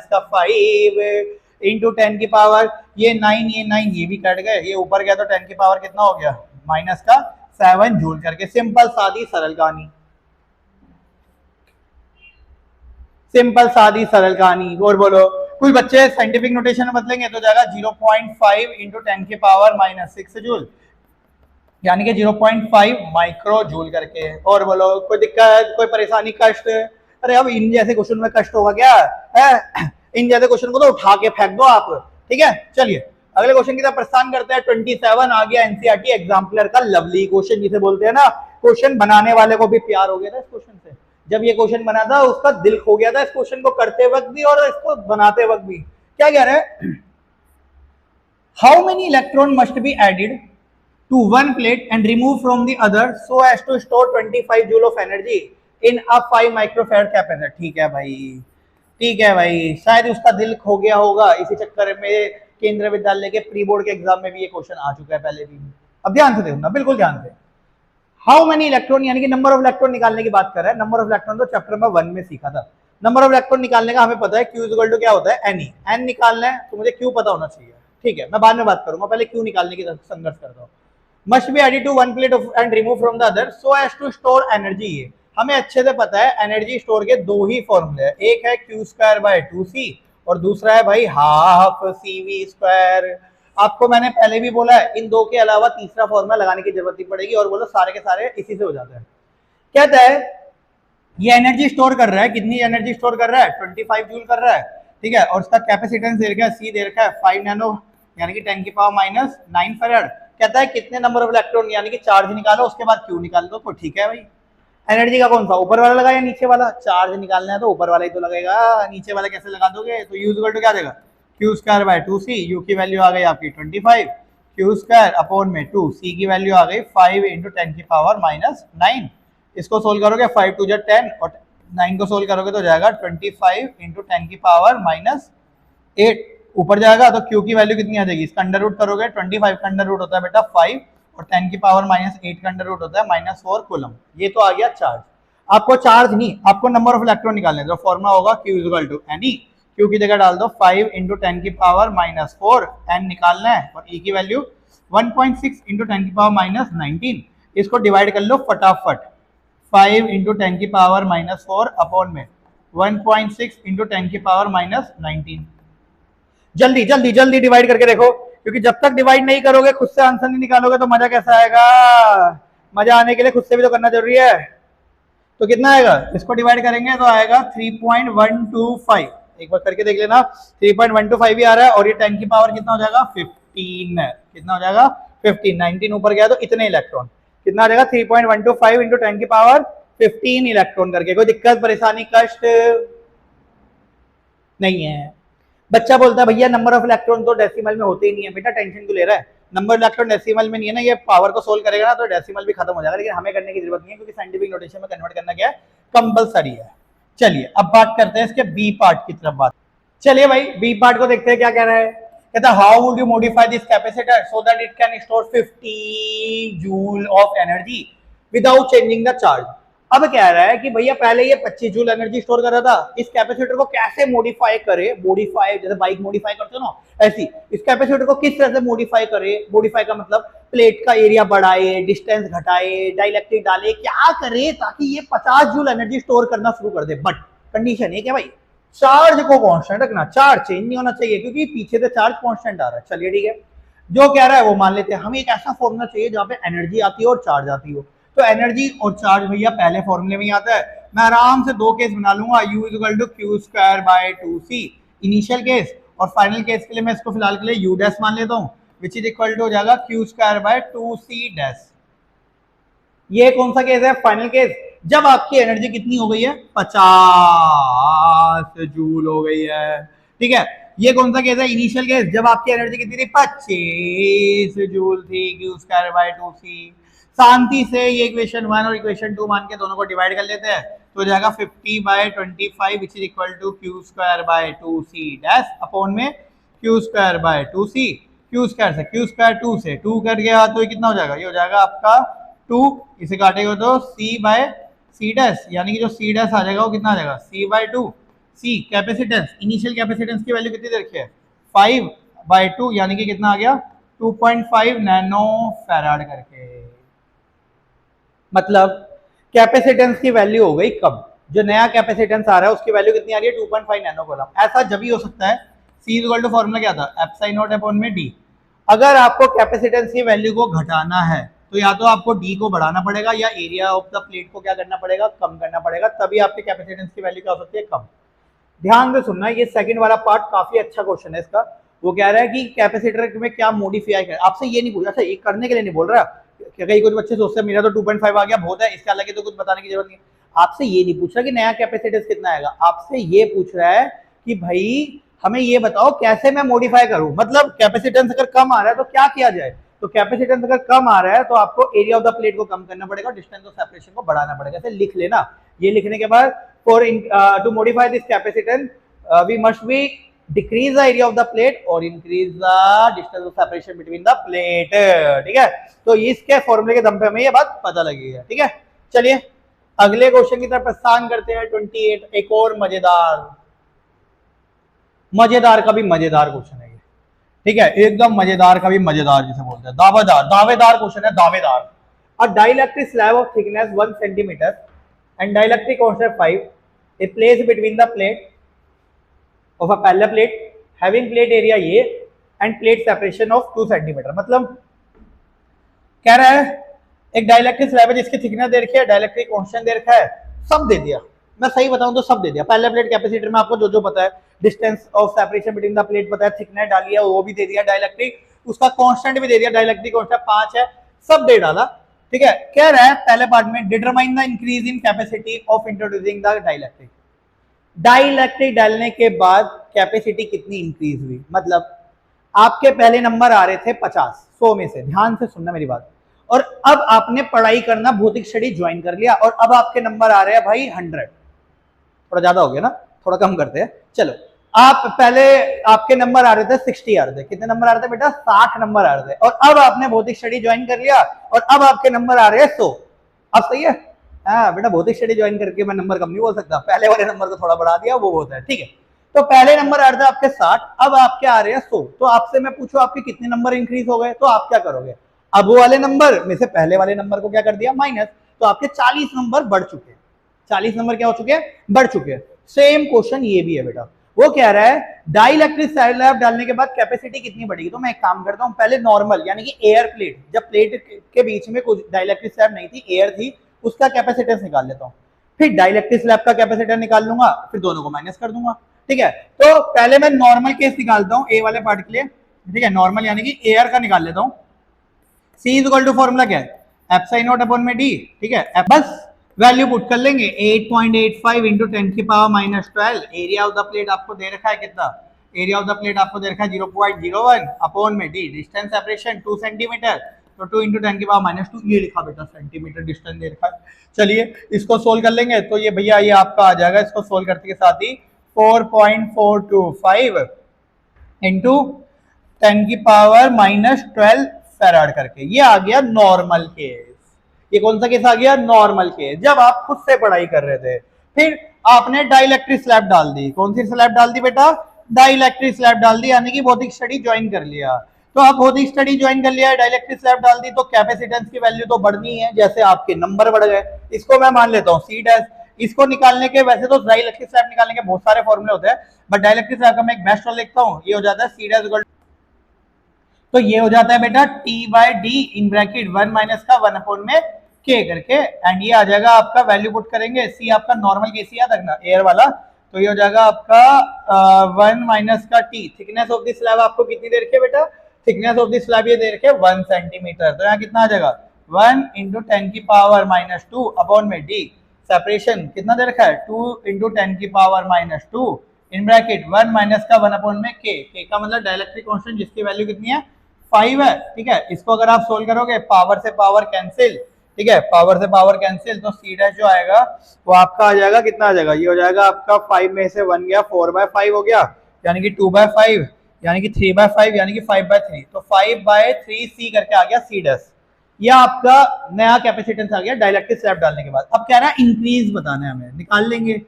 × 10 की पावर ये 9 ये भी कट गए, ये ऊपर गया तो 10 की पावर कितना हो गया -7 जूल करके। सिंपल सादी सरल कहानी, सिंपल सादी सरल कहानी। और बोलो, कुछ बच्चे साइंटिफिक नोटेशन में बदलेंगे तो जाएगा 0.5 × 10 की पावर -6 जूल, यानी कि 0.5 माइक्रो जूल करके। और बोलो, कोई दिक्कत, कोई परेशानी, कष्ट? अरे अब इन जैसे क्वेश्चन में कष्ट होगा क्या है? इन जैसे क्वेश्चन को तो उठा के फेंक दो आप, ठीक है। चलिए अगले क्वेश्चन की तरफ प्रस्थान करते हैं। 27 आ गया एनसीईआरटी एग्जाम्पलर का लवली क्वेश्चन, जिसे बोलते हैं ना, क्वेश्चन बनाने वाले को भी प्यार हो गया था इस क्वेश्चन से। जब ये क्वेश्चन बना था उसका दिल खो गया था इस क्वेश्चन को करते वक्त भी और इसको बनाते वक्त भी। क्या कह रहे हैं, how many electron must be added to one plate and remove from the other so as to store 25 joule of energy in a 5 microfarad capacitor। ठीक है भाई, ठीक है भाई, शायद उसका दिल खो गया होगा, इसी चक्कर में केंद्रीय विद्यालय के प्री बोर्ड के एग्जाम में भी ये क्वेश्चन आ चुका है पहले भी। अब ध्यान से देखना, बिल्कुल ध्यान से। हाउ मेनी इलेक्ट्रॉन यानी कि नंबर ऑफ इलेक्ट्रॉन निकालने की बात कर रहा है। नंबर ऑफ इलेक्ट्रॉन तो चैप्टर नंबर 1 में सीखा था। नंबर ऑफ इलेक्ट्रॉन निकालने का हमें पता है Q = क्या होता है, N। N निकालना है तो मुझे Q पता होना चाहिए, ठीक है। मैं बाद में बात करूंगा, पहले Q निकालने की संघर्ष करता हूँ। Must be added to one plate and remove from the other so as to store energy. ये हमें अच्छे से पता है, एनर्जी स्टोर के दो ही फॉर्मूले हैं, एक है Q²/2C और दूसरा है भाई ½ CV²। आपको मैंने पहले भी बोला है, इन दो के अलावा तीसरा फॉर्मूला लगाने की जरूरत नहीं पड़ेगी, और बोलो सारे के सारे इसी से हो जाते हैं। कहता है ये एनर्जी स्टोर कर रहा है, कितनी एनर्जी स्टोर कर रहा है 25 जूल कर रहा है, ठीक है। और उसका कैपेसिटेंस दे रखा है C दे रखा है 5 नैनो यानी कि 10 की पावर -9 फैराड। कहता है कितने नंबर ऑफ इलेक्ट्रॉन यानी कि चार्ज निकालो, उसके बाद Q निकाल दो, तो ठीक है भाई। एनर्जी का कौन सा, ऊपर वाला लगा या नीचे वाला? चार्ज निकालना है तो ऊपर वाला ही तो लगेगा, नीचे वाला कैसे लगा दोगे? तो U = क्या देगा Q²/2C। U की वैल्यू आ गई आपकी 25, Q²/2, C की वैल्यू आ गई 5 × 10 की पावर -9। इसको सोल्व करोगे 5 × 2 = 10 और 9 को सोल्व करोगे तो जाएगा 25 × 10 की पावर -8 ऊपर जाएगा, तो Q की वैल्यू कितनी आ जाएगी, इसका अंडर रूट करोगे 25 का अंडर रूट होता है बेटा 5 और 10 की पावर -8 का अंडर रूट होता है -4 कूलम। ये तो आ गया चार्ज। आपको चार्ज नहीं, आपको नंबर ऑफ इलेक्ट्रॉन निकालने हैं, तो फॉर्मूला होगा Q = Ne। Q की जगह डाल दो 5 × 10 की पावर -4, N निकालना है, और E की वैल्यू 1.6 × 10 की पावर -19। इसको डिवाइड कर लो फटाफट, 5 × 10 की पावर -4 अपॉन में 1.6 × 10 की पावर -19। जल्दी जल्दी जल्दी डिवाइड करके देखो, क्योंकि जब तक डिवाइड नहीं करोगे, खुद से आंसर नहीं निकालोगे तो मजा कैसा आएगा? मजा आने के लिए खुद से भी तो करना जरूरी है। तो कितना आएगा, इसको डिवाइड करेंगे तो आएगा 3.125। एक बार करके देख लेना, 3.125 भी आ रहा है, और ये 10 की पावर कितना हो जाएगा 15। कितना हो जाएगा 15, 19 ऊपर गया तो इतने इलेक्ट्रॉन, कितना आ जाएगा 3.125 × 10 की पावर 15 इलेक्ट्रॉन करके। कोई दिक्कत परेशानी कष्ट नहीं है। बच्चा बोलता है भैया नंबर ऑफ इलेक्ट्रॉन तो डेसिमल में होते ही नहीं है। बेटा टेंशन क्यों ले रहा है, नंबर इलेक्ट्रॉन डेसिमल में नहीं है ना, ये पावर को सोल्व करेगा ना तो डेसिमल भी खत्म हो जाएगा, लेकिन हमें करने की जरूरत नहीं है, क्योंकि साइंटिफिक नोटेशन में कन्वर्ट करना क्या है, कंपलसरी है। चलिए अब बात करते हैं इसके बी पार्ट की तरफ। बात चलिए भाई, बी पार्ट को देखते हैं क्या कह रहा है। कहता है how would you modify this capacitor so that it can store 50 joule of energy without changing the charge. अब कह रहा है कि भैया पहले ये 25 जूल एनर्जी स्टोर कर रहा था, इस कैपेसिटर को कैसे मॉडिफाई करे, मॉडिफाई जैसे बाइक मॉडिफाई करते हो ना ऐसी, इस कैपेसिटर को किस तरह से मॉडिफाई करे, मॉडिफाई का मतलब प्लेट का एरिया बढ़ाए, डिस्टेंस घटाए, डाइलेक्ट्रिक डाले, क्या करे ताकि ये 50 जूल एनर्जी स्टोर करना शुरू कर दे। बट कंडीशन है क्या भाई, चार्ज को कांस्टेंट रखना, चार्ज चेंज नहीं होना चाहिए क्योंकि पीछे से चार्ज कांस्टेंट आ रहा है। चलिए ठीक है, जो कह रहा है वो मान लेते हैं। हमें एक ऐसा फॉर्मूला चाहिए जहां पे एनर्जी आती है और चार्ज आती हो। तो एनर्जी और चार्ज भैया पहले फॉर्मूले में ही आता है। मैं आराम से दो केस बना लूंगा, U equal to Q square by 2c initial case, और फाइनल केस के लिए मैं इसको फिलहाल के लिए U डैश मान लेता हूँ, विच इज इक्वल टू हो जाएगा Q square by 2c dash. ये कौन सा केस है, फाइनल केस, जब आपकी एनर्जी कितनी हो गई है, 50 जूल हो गई है। ठीक है, ये कौन सा केस है, इनिशियल केस, जब आपकी एनर्जी कितनी थी, 25 जूल थी, क्यू स्क्वायर बाय 2c। शांति से ये इक्वेशन 1 और इक्वेशन 2 मान के दोनों को डिवाइड कर लेते हैं, तो हो जाएगा 50 by 25 which is equal to Q square by 2c dash upon में Q square by 2c। Q square से क्यू स्क्वायर 2 से 2 कर गया तो ये कितना हो जाएगा, ये हो जाएगा आपका 2, इसे काटेगा तो c बाय सी डैश, यानी कि जो सी डैश आ जाएगा वो कितना आ जाएगा, c बाय 2। सी कैपेसिटेंस, इनिशियल कैपेसिटेंस की वैल्यू कितनी दे रखी है, 5 बाय 2, यानी कि कितना आ गया 2.5 नैनो फैराड करके। मतलब कैपेसिटेंस की वैल्यू हो गई कम, जो नया कैपेसिटेंस आ रहा है उसकी वैल्यू कितनी आ रही है, 2.5 नैनो कूलम। ऐसा जब भी हो सकता है, C इक्वल टू फॉर्मूला क्या था, एप्सिलॉन नॉट अपॉन में D। अगर आपको कैपेसिटेंस की वैल्यू को घटाना है तो या तो आपको D को बढ़ाना पड़ेगा या एरिया ऑफ द प्लेट को क्या करना पड़ेगा, कम करना पड़ेगा, तभी आपके कैपेसिटेंस की वैल्यू क्या हो सकती है, कम। ध्यान से सुनना, ये सेकंड वाला पार्ट काफी अच्छा क्वेश्चन है इसका। वो कह रहा है कि कैपेसिटर में क्या मॉडिफाई कर, आपसे ये नहीं पूछा, अच्छा ये करने के लिए नहीं बोल रहा, कई कुछ बच्चे सोचते हैं मेरा तो 2.5 आ गया बहुत है, इसके अलग तो कुछ बताने की जरूरत नहीं। आपसे ये नहीं पूछ रहा कि नया कैपेसिटेंस कितना आएगा, आपसे ये पूछ रहा है कि भाई हमें ये बताओ कैसे मैं मॉडिफाई करूं, मतलब कैपेसिटेंस अगर कम आ रहा है तो क्या किया जाए। तो कैपेसिटेंस अगर कम आ रहा है तो आपको एरिया ऑफ द प्लेट को कम करना पड़ेगा, डिस्टेंस ऑफ सेपरेशन को बढ़ाना पड़ेगा। ऐसे लिख लेना, ये लिखने के बाद for to modify this capacitance we must be decrease the area of the plate और increase the distance of separation between the plate. ठीक है, तो इसके फॉर्मूले के दम पे हमें ये बात पता लगी है। ठीक है, चलिए अगले क्वेश्चन की तरफ प्रस्थान करते हैं। 28 एक और मजेदार का भी मजेदार क्वेश्चन है ये। ठीक है, एकदम मजेदार का भी मजेदार, जिसे बोलते हैं दावेदार क्वेश्चन है, दावेदार। अ dielectric slab of thickness 1 centimetre and dielectric constant 5 is placed between the plate of a parallel plate having plate area A and plate separation of 2 centimetre. मतलब कह रहा है एक डाइलेक्ट्रिक स्लैब है जिसकी थिकनेस दे रखी है, डाइलेक्ट्रिक कांस्टेंट दे रखा है, सब दे दिया। मैं सही बताऊं तो सब दे दिया। पहले प्लेट कैपेसिटर में आपको जो जो पता है, distance of separation between the plate पता है, थिकनेस डाली है वो भी दे दिया, डाइलेक्ट्रिक उसका कांस्टेंट भी दे दिया, डाइलेक्ट्रिक कांस्टेंट 5 है, सब दे डाला। ठीक है, कह रहा है पहले पार्ट में determine the increase in capacity of introducing the dielectric. Dielectric डालने के बाद कैपेसिटी कितनी इंक्रीज हुई, मतलब आपके पहले नंबर आ रहे थे 50 100 में से, ध्यान से सुनना मेरी बात, और अब आपने पढ़ाई करना भौतिक स्टडी ज्वाइन कर लिया और अब आपके नंबर आ रहे हैं भाई 100। थोड़ा ज्यादा हो गया ना, थोड़ा कम करते हैं। चलो, आप पहले आपके नंबर आ रहे थे 60 आ रहे थे, कितने नंबर आ रहे थे बेटा, 60 नंबर आ रहे थे, और अब आपने भौतिक स्टडी ज्वाइन कर लिया और अब आपके नंबर आ रहे हैं 100। अब सही है, हाँ बेटा भौतिक स्टडी ज्वाइन करके मैं नंबर कम नहीं बोल सकता, पहले वाले नंबर को थोड़ा बढ़ा दिया वो बहुत है। ठीक है, तो पहले नंबर आ रहे थे आपके 60, अब आपके आ रहे हैं 100। तो आपसे मैं पूछूं आपके कितने नंबर इंक्रीज हो गए, तो आप क्या करोगे, अब वो वाले नंबर में से पहले वाले नंबर को क्या कर दिया, माइनस, तो आपके 40 नंबर बढ़ चुके हैं। 40 नंबर क्या हो चुके हैं, बढ़ चुके हैं। सेम क्वेश्चन ये भी है बेटा, वो कह रहा है डाइलेक्ट्रिक स्लैब डालने के बाद कैपेसिटी कितनी बढ़ेगी। तो मैं एक काम करता हूं, पहले नॉर्मल यानी कि एयर प्लेट, जब प्लेट के बीच में कुछ डाइलेक्ट्रिक स्लैब नहीं थी, एयर थी, उसका कैपेसिटेंस निकाल लेता हूं, फिर डाइलेक्ट्रिक स्लैब का कैपेसिटर निकाल लूंगा, फिर दोनों को माइनस कर दूंगा। ठीक है, तो पहले मैं नॉर्मल केस निकालता हूं ए वाले पार्ट के लिए। ठीक है, नॉर्मल यानी कि एयर का निकाल लेता हूं। C इक्वल टू फॉर्मूला क्या है, एप्सिलॉन नॉट अपॉन में D। ठीक है, बस वैल्यू पुट कर लेंगे, 8.85 इंटू 10 की power minus 12। Area of the plate आपको दे रखा है कितना, एरिया ऑफ द प्लेट आपको दे रखा है 0.01 अपॉन में D, डिस्टेंस सेपरेशन 2 सेंटीमीटर, तो 2 इंटू 10 की पावर माइनस 2, ये लिखा बेटा सेंटीमीटर डिस्टेंस दे रखा है। चलिए इसको सोल्व कर लेंगे, तो ये भैया ये आपका आ जाएगा, इसको सोल्व करते के साथ ही 4.425 इंटू 10 की पावर माइनस 12 फैराड करके, ये आ गया नॉर्मल केस। ये कौन सा केस आ गया? नॉर्मल केस, जब आप खुद से पढ़ाई कर रहे थे। फिर आपने डाइलेक्ट्रिक स्लैब डाल दी। कौन सी स्लैब डाल दी बेटा? डाइलेक्ट्रिक स्लैब डाल दी, यानी कि भौतिक स्टडी ज्वाइन कर लिया। तो आप भौतिक स्टडी ज्वाइन कर लिया, डाइलेक्ट्रिक स्लैब डाल दी, तो कैपेसिटेंस की वैल्यू तो बढ़नी है, जैसे आपके नंबर बढ़ गए। इसको मैं मान लेता हूँ सी डैश। इसको निकालने के, वैसे तो डाइलेक्ट्रिक स्लैब निकालने के बहुत सारे फॉर्मूले होते हैं, बट डाइलेक्ट्रिक स्लैब का मैं एक बेस्ट लिखता हूँ। ये हो जाता है सी डैश, तो ये हो जाता है बेटा T by D in bracket 1 minus का 1 अपॉन में के करके, एंड ये आ जाएगा आपका, वैल्यू पुट करेंगे, सी आपका नॉर्मल केस याद रखना, एयर वाला, तो ये हो जाएगा आपका 1 माइनस का T. Thickness of the slab आपको कितनी दे रखी है बेटा? थिकनेस ऑफ द स्लैब ये दे रखे 1 सेंटीमीटर, तो यहाँ कितना आ जाएगा? 1 इंटू 10 की पावर माइनस 2 अपॉन में डी। सेपरेशन कितना दे रखा है? 2 इंटू 10 की पावर माइनस 2 इन ब्रैकेट 1 माइनस का 1 अपॉन में के का मतलब डाइलेक्ट्रिक कांस्टेंट, जिसकी वैल्यू कितनी है? 5 है। ठीक है, इसको अगर आप सोल्व करोगे, पावर से पावर कैंसिल, ठीक है, पावर से पावर कैंसिल, तो सी डैश जो आएगा वो आपका आ जाएगा, कितना आ जाएगा? ये हो जाएगा आपका 5 में से 1 गया, 4/5 हो गया, यानी कि 2/5, यानी कि 3/5, यानी कि 5/3, तो 5/3 सी करके आ गया सी डैश। यह आपका नया कैपेसिटेंस आ गया डाइलेक्ट्रिक स्लैब डालने के बाद। अब कह रहा है इंक्रीज बताना है हमें, निकाल लेंगे।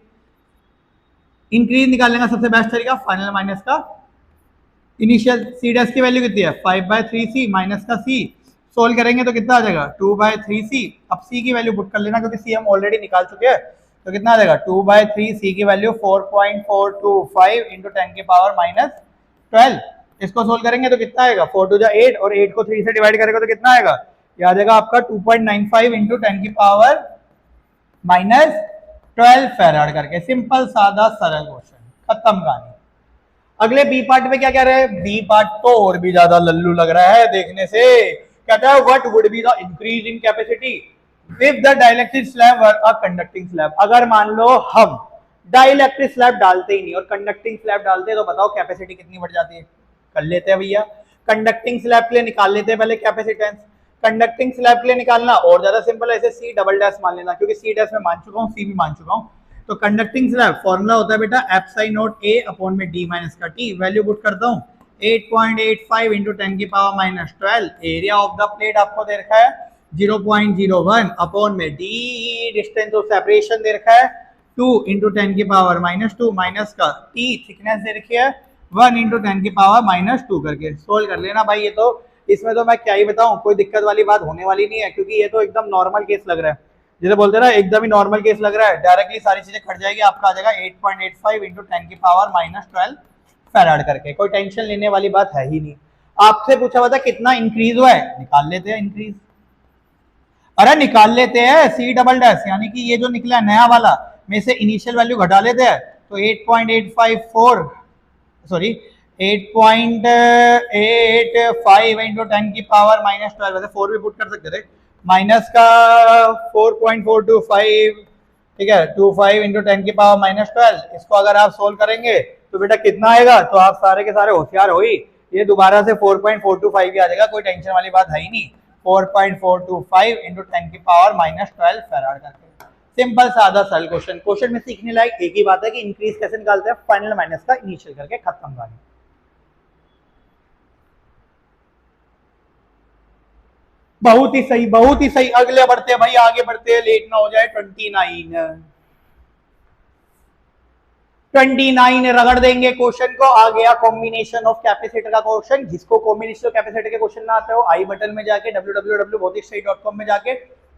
इंक्रीज निकालने का सबसे बेस्ट तरीका फाइनल माइनस का इनिशियल। सी डैश की वैल्यू कितनी है? 5/3c माइनस का c, सोल्व करेंगे तो कितना आ जाएगा? 2/3c। अब c की वैल्यू पुट कर लेना, क्योंकि c हम ऑलरेडी निकाल चुके हैं, तो कितना आ जाएगा? 2/3c की वैल्यू 4.425 इंटू 10 की पावर माइनस 12। इसको सोल्व करेंगे तो कितना आएगा? 4 टू 8, और 8 को 3 से डिवाइड करेगा तो कितना आएगा? ये आ जाएगा आपका 2.95 इंटू 10 की पावर माइनस 12 फैराड करके। सिंपल सादा सरल क्वेश्चन, खत्म कहानी। अगले बी पार्ट में क्या कह रहे हैं? बी पार्ट तो और भी ज्यादा लल्लू लग रहा है देखने से। कहता है what would be the increase in capacity if the dielectric slab were a conducting slab. अगर मान लो हम डाइलेक्ट्रिक स्लैब डालते ही नहीं और कंडक्टिंग स्लैब डालते हैं, तो बताओ कैपेसिटी कितनी बढ़ जाती है? कर लेते हैं भैया। कंडक्टिंग स्लैब के लिए निकाल लेते हैं पहले कैपेसिटेंस। कंडक्टिंग स्लैब के लिए निकालना और ज्यादा सिंपल है, ऐसे सी डबल डैश मान लेना, क्योंकि सी डैश में मान चुका हूँ, सी भी मान चुका हूँ। तो कंडक्टिंग स्लैब फॉर्मूला होता है बेटा एप्साई नॉट ए अपॉन में डी माइनस का टी। वैल्यू पुट करता हूँ 8.85 इंटू 10 की power minus 12। Area of the plate आपको दे रखा है 0.01 अपॉन में डी, डिस्टेंस ऑफ सेपरेशन दे रखा है 2 इंटू 10 की पावर माइनस 2 माइनस का टी, थिकनेस दे रखी है 1 इंटू 10 की पावर माइनस 2 करके सोल्व कर लेना भाई। ये तो इसमें तो मैं क्या ही बताऊं, कोई दिक्कत वाली बात होने वाली नहीं है, क्योंकि ये तो एकदम नॉर्मल केस लग रहा है, जैसे बोलते हैं ना एकदम ही नॉर्मल केस लग रहा है। डायरेक्टली सारी चीजें खट जाएगी, आपका आ जाएगा 8.85 इंटू 10 की पावर माइनस 12 फैराड करके। कोई टेंशन लेने वाली बात है ही नहीं। आपसे पूछा हुआ था कितना इंक्रीज हुआ है, निकाल लेते हैं इंक्रीज। अरे निकाल लेते हैं सी डबल डैश, यानी कि ये जो निकला नया वाला में से इनिशियल वैल्यू घटा लेते हैं, तो 8.854 सॉरी 8.85 इंटू 10 की पावर माइनस 12, वैसे 4 भी पुट कर सकते थे, माइनस का 4.425, ठीक है 25 इंटू 10 की पावर माइनस 12। इसको अगर आप सोल्व करेंगे तो बेटा कितना आएगा? तो आप सारे के सारे होशियार हो ही, ये दोबारा से 4.425 भी आ जाएगा, कोई टेंशन वाली बात है ही नहीं। 4.425 इंटू 10 की पावर माइनस 12 फैराड करके। सिंपल सादा सरल क्वेश्चन। क्वेश्चन में सीखने लायक एक ही बात है कि इंक्रीज कैसे निकालते हैं, फाइनल माइनस का इनिशियल करके, खत्म कहानी। बहुत ही सही, बहुत ही सही। अगले बढ़ते हैं भाई, आगे बढ़ते हैं, लेट ना हो जाए। 29 रगड़ देंगे क्वेश्चन को। आ गया कॉम्बिनेशन ऑफ कैपेसिटर का क्वेश्चन। जिसको कॉम्बिनेशन ऑफ कैपेसिटर के क्वेश्चन ना आते हो, आई बटन में जाके www.bhautikstudy.com में जाके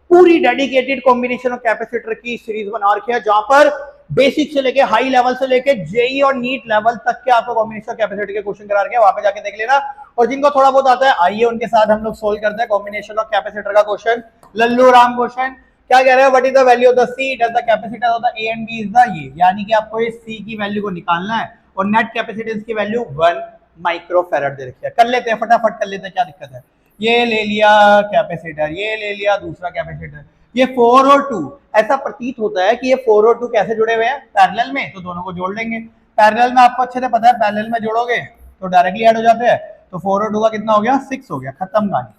पूरी डेडिकेटेड कॉम्बिनेशन ऑफ कैपेसिटर की सीरीज बना रखी है, जहां पर बेसिक से लेके हाई लेवल से लेके जेई और नीट लेवल तक के आपको कॉम्बिनेशन ऑफ कैपेसिटर के क्वेश्चन करा रखे हैं, वहां पे जाके देख लेना। और जिनको थोड़ा बहुत आता है, आइए उनके साथ हम लोग सोल्व करते हैं कॉम्बिनेशन ऑफ कैपेसिटर का क्वेश्चन। लल्लू राम क्वेश्चन क्या कह रहे हैं? What is the value of the C does the capacitor of the A and B is the ये, यानी कि आपको ये सी की वैल्यू को निकालना है और नेट कैपेसिटेंस की वैल्यू 1 माइक्रोफैराड दे रखी है। कर लेते हैं, फटाफट कर लेते हैं, क्या दिक्कत है। ये ले लिया कैपेसिटर, ये ले लिया दूसरा कैपेसिटर, ये 4 और 2। ऐसा प्रतीत होता है कि ये 4 और 2 कैसे जुड़े हुए हैं? पैरेलल में, तो दोनों को जोड़ लेंगे। पैरेलल में आपको अच्छे से पता है, पैरेलल में जोड़ोगे तो डायरेक्टली ऐड हो जाते हैं, तो 4 और 2 का कितना हो गया? 6 हो गया, खत्म कहानी।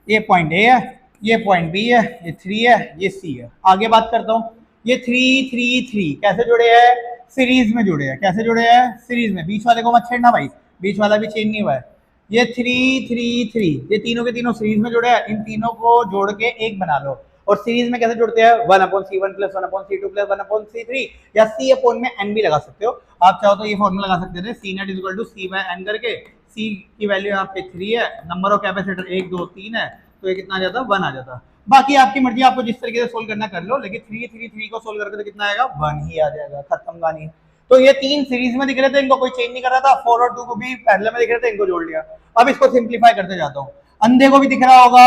ये पॉइंट ए है, ये पॉइंट बी है, ये 3 है, ये सी है। आगे बात करता हूँ, ये 3 3 3 कैसे जुड़े हैं? सीरीज में जुड़े हैं। कैसे जुड़े हैं? सीरीज में। बीच वाले को मत छेड़ना भाई, बीच वाला भी चेंज नहीं हुआ है। ये 3 3 3, ये तीनों के तीनों सीरीज में जुड़े हैं, इन तीनों को जोड़ के एक बना लो। और सीरीज में कैसे जुड़ते हैं, 1/C1 plus 1/C2 plus 1/C3, या C अपॉन में n भी लगा सकते हो। आप चाहो तो ये फॉर्मूला लगा सकते थे, C net is equal to C by n करके। C की वैल्यू यहाँ पे 3 है, नंबर ऑफ कैपेसिटर 1 2 3 है, तो ये कितना आ जाता, 1 आ जाता। बाकी आपकी मर्जी, आपको जिस तरीके से सोल्व करना कर लो, लेकिन 3 3 3 को सोल्व करके तो कितना आएगा, 1 ही आ जाएगा, खत्म कहानी। तो ये तीन सीरीज में दिख रहे थे, इनको कोई चेंज नहीं कर रहा था, 4 और 2 को भी पैरेलल में दिख रहे थे, इनको जोड़ लिया। अब इसको सिंप्लीफाई करते जाता हूँ। अंधे को भी दिख रहा होगा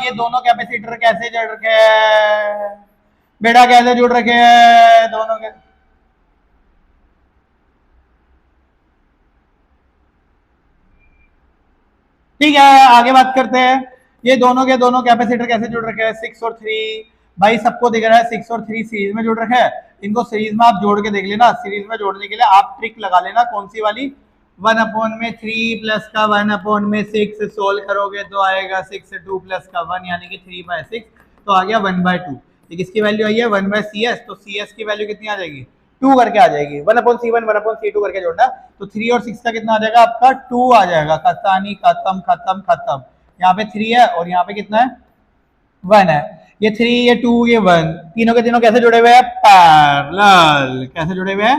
ये दोनों कैपेसिटर कैसे जुड़ रखे हैं, बेटा कैसे जुड़ रखे हैं दोनों के। ठीक है, आगे बात करते हैं। ये दोनों के दोनों कैपेसिटर कैसे जुड़ रखे हैं, 6 और 3। भाई सबको दिख रहा है 6 और 3 सीरीज में जुड़ रखे हैं, इनको सीरीज में आप जोड़ के देख लेना। सीरीज में जोड़ने के लिए आप ट्रिक लगा लेना, कौन सी वाली, 1/3 प्लस का 1/6 सोल्व करोगे तो आएगा 6 2 प्लस का 1 यानी कि 3/6, तो आ गया 1/2। किसकी वैल्यू आई है, 1/CS, तो CS की वैल्यू कितनी आ जाएगी, 2 करके आ जाएगी। 1/C1 1/C2 करके जोड़ना, तो 3 और 6 का कितना आ जाएगा आपका, 2 आ जाएगा। कहानी खत्म खत्म खत्म। यहाँ पे 3 है और यहाँ पे कितना है, 1 है। ये 3 ये 2 ये 1, तीनों के तीनों कैसे जुड़े हुए हैं, पैरेलल। कैसे जुड़े हुए हैं,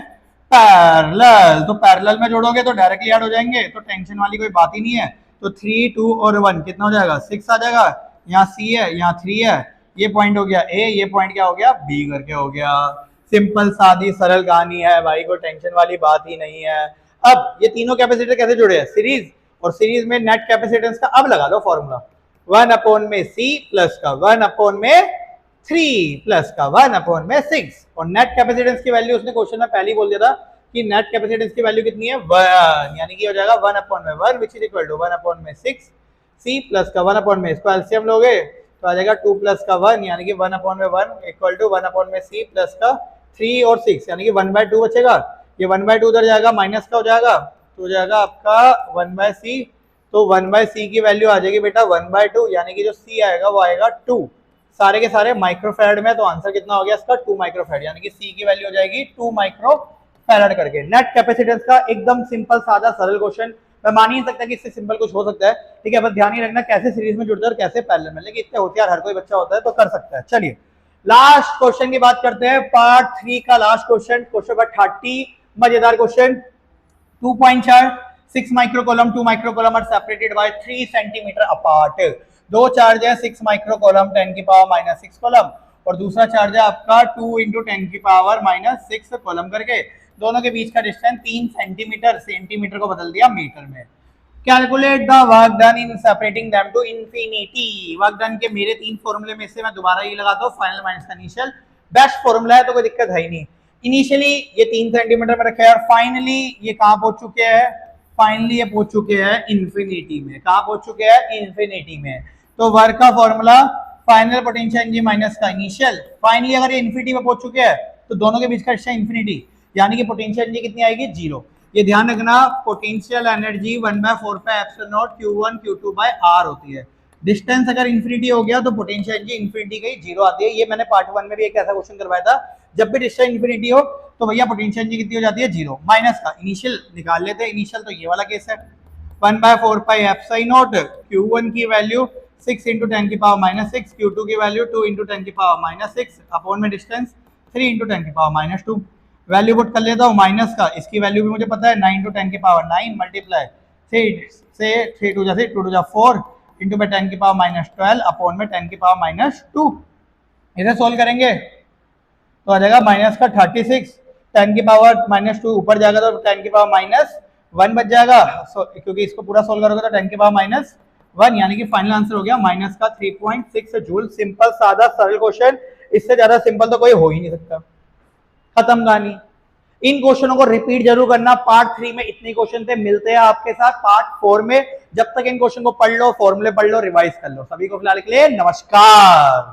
पैरेलल। तो पैरेलल में जोड़ोगे तो डायरेक्टली ऐड हो जाएंगे, तो टेंशन वाली कोई बात ही नहीं है। तो 3 2 और 1 कितना हो जाएगा, 6 आ जाएगा। यहाँ C है, यहाँ 3 है, ये पॉइंट हो गया A, ये पॉइंट क्या हो गया, B करके हो गया। सिंपल सादी सरल कहानी है भाई, कोई टेंशन वाली बात ही नहीं है। अब ये तीनों कैपेसिटर कैसे जुड़े हैं, सीरीज, और सीरीज में नेट कैपेसिटेंस का अब लगा दो फॉर्मूला, 1/C प्लस का 1/3 प्लस का 1/6। और नेट कैपेसिटेंस की वैल्यू उसने क्वेश्चन में पहले ही बोल दिया था कि नेट कैपेसिटेंस की वैल्यू कितनी है, 1, यानी कि हो जाएगा 1/1 which is equal to 1/6 C plus का 1/, इसको एलसीएम लोगे तो आ जाएगा 2 प्लस का 1 यानी कि 1/1 इक्वल टू 1/C प्लस का 3 और 6 यानी कि 1/2 बचेगा। ये 1/2 उधर जाएगा, माइनस का हो जाएगा, तो हो जाएगा आपका 1/C। तो 1/C की वैल्यू आ जाएगी बेटा 1/2, यानी कि जो C आएगा वो आएगा 2। सारे के सारे माइक्रोफैराड में, तो आंसर कितना हो गया इसका, 2 माइक्रोफैराड, यानी कि C की वैल्यू हो जाएगी 2 माइक्रोफैराड करके। नेट कैपेसिटेंस का एकदम सिंपल सादा सरल क्वेश्चन, मैं मान ही नहीं सकता कि इससे सिंपल कुछ हो सकता है। ठीक है, बस ध्यान ही रखना कैसे सीरीज में जुड़ता है और कैसे पैरेलल में, लेकिन इतने होशियार हर कोई बच्चा होता है तो कर सकता है। चलिए लास्ट क्वेश्चन की बात करते हैं, पार्ट 3 का लास्ट क्वेश्चन, क्वेश्चन नंबर 30। मजेदार question, 2.4 6 microcoulomb 2 microcoulomb are separated by 3 centimetre apart. दो चार्ज है 6 माइक्रोकॉलम 10 की पावर माइनस 6 कॉलम, और दूसरा चार्ज है आपका 2 इंटू 10 की पावर माइनस 6 कॉलम करके। दोनों के बीच का डिस्टेंस 3 सेंटीमीटर, सेंटीमीटर को बदल दिया मीटर में। Calculate the work done in separating them to infinity. Work done के मेरे 3 फॉर्मूले में से मैं दोबारा ये लगाता हूँ, फाइनल माइनस का इनिशियल। बेस्ट फॉर्मूला है तो कोई दिक्कत है ही नहीं। इनिशियली ये 3 सेंटीमीटर में रखा है और फाइनली ये कहाँ पहुंच चुके हैं, फाइनली ये पहुंच चुके हैं इन्फिनिटी में। कहाँ पहुंच चुके हैं, इन्फिनिटी में। तो वर्क का formula final potential energy minus का इनिशियल। फाइनली अगर ये इन्फिनिटी में पहुंच चुके हैं तो दोनों के बीच का डिस्टेंस इन्फिनिटी, यानी कि पोटेंशियल एनर्जी कितनी आएगी, 0। ये ध्यान रखना, potential energy 1/4 pi epsilon naught Q1 Q2 by R होती है। डिस्टेंस अगर इन्फिनिटी हो गया तो पोटेंशियल एनर्जी इन्फिनिटी का ही 0 आती है। ये मैंने पार्ट 1 में भी एक ऐसा क्वेश्चन करवाया था, जब भी डिस्टेंस इन्फिनिटी हो तो भैया पोटेंशियल एनर्जी कितनी हो जाती है, 0। माइनस का इनिशियल निकाल लेते हैं, इनिशियल तो ये वाला केस है, 1/4 पाई एप्सिलॉन नॉट Q1 की वैल्यू 6 इंटू 10 की पावर माइनस 6, Q2 की वैल्यू 2 इंटू 10 की पावर माइनस 6 अपॉन में डिस्टेंस 3 इंटू 10 की पावर माइनस 2। वैल्यू पुट कर लेता हूँ माइनस का, इसकी वैल्यू भी मुझे पता है 9 इंटू 10 की पावर 9 मल्टीप्लाई 3 से 3 2 जा 2 2 जा 4 इंटू में 10 की पावर माइनस 12 अपॉन में 10 की पावर माइनस 2। इसे सोल्व करेंगे तो आ जाएगा माइनस का 36, 10 की पावर माइनस 2 ऊपर जाएगा तो 10 की पावर माइनस 1 बच जाएगा। क्योंकि इसको पूरा सोल्व करोगे तो 10 की पावर माइनस 1, यानी कि फाइनल आंसर हो गया माइनस का 3.6 जूल। सिंपल सादा सरल क्वेश्चन, इससे ज्यादा सिंपल तो कोई हो ही नहीं सकता। खत्म कहानी। इन क्वेश्चनों को रिपीट जरूर करना। पार्ट 3 में इतने क्वेश्चन थे, मिलते हैं आपके साथ पार्ट 4 में। जब तक इन क्वेश्चन को पढ़ लो, फॉर्मूले पढ़ लो, रिवाइज कर लो। सभी को फिलहाल के लिए नमस्कार।